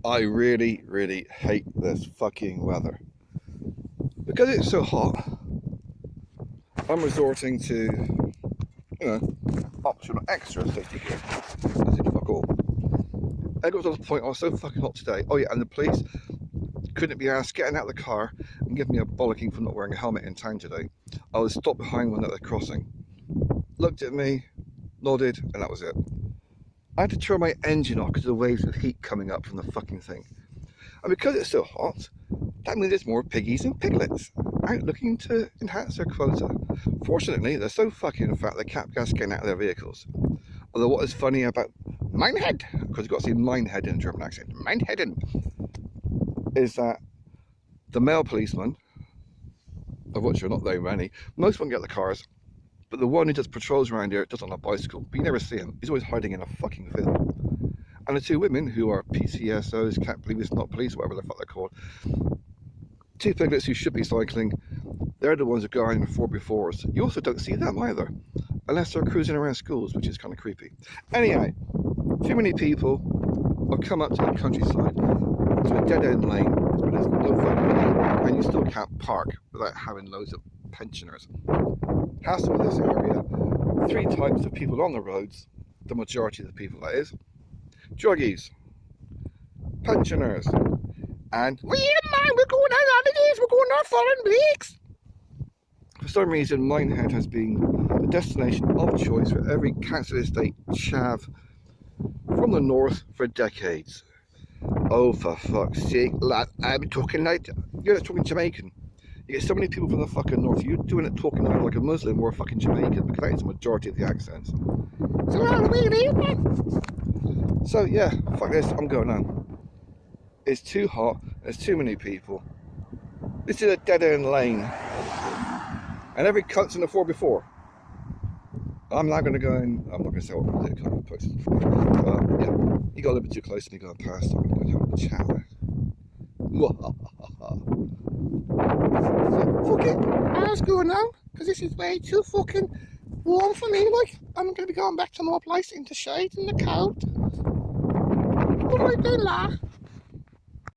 I really, really hate this fucking weather. Because it's so hot, I'm resorting to, optional extra safety gear. As in fuck all. I got to the point I was so fucking hot today. Oh yeah, and the police couldn't be asked getting out of the car and giving me a bollocking for not wearing a helmet in town today. I was stopped behind one at the crossing. Looked at me, nodded, and that was it. I had to turn my engine off because of the waves of heat coming up from the fucking thing. And because it's so hot, that means there's more piggies and piglets out looking to enhance their quota. Fortunately, they're so fucking fat they can't gas getting out of their vehicles. Although what is funny about Minehead, because you've got to see Minehead in a German accent, Mineheadin, is that the male policeman, of which are not very many, most won't get the cars, but the one who does patrols around here does on a bicycle, but you never see him. He's always hiding in a fucking field. And the two women who are PCSOs, can't believe it's not police, whatever the fuck they're called, two piglets who should be cycling, they're the ones who go around in 4x4s. You also don't see them either, unless they're cruising around schools, which is kind of creepy. Anyhow, too many people have come up to the countryside to a dead-end lane where there's no fucking lane, and you still can't park without having loads of pensioners. Hassle with this area, three types of people on the roads, the majority of the people that is: druggies, pensioners, and we don't mind, we're going on holidays, we're going on foreign breaks. For some reason, Minehead has been the destination of choice for every council estate chav from the north for decades. Oh, for fuck's sake, lad, I'm talking like, you're not talking Jamaican. You get so many people from the fucking north, you're doing it talking like a Muslim or a fucking Jamaican, because that is the majority of the accents. So yeah, fuck this, I'm going on. It's too hot, there's too many people. This is a dead end lane. And every cunt's in the 4x4. I'm now going to go in, I'm not going to say what I'm going to do because I'm going to post it before. But yeah, you got a little bit too close to me going past, so I'm going to go and have a chat there. So, fuck it, how's going on? Because this is way too fucking warm for me, like. I'm going to be going back to my place into shade in the cold. What do I do, la?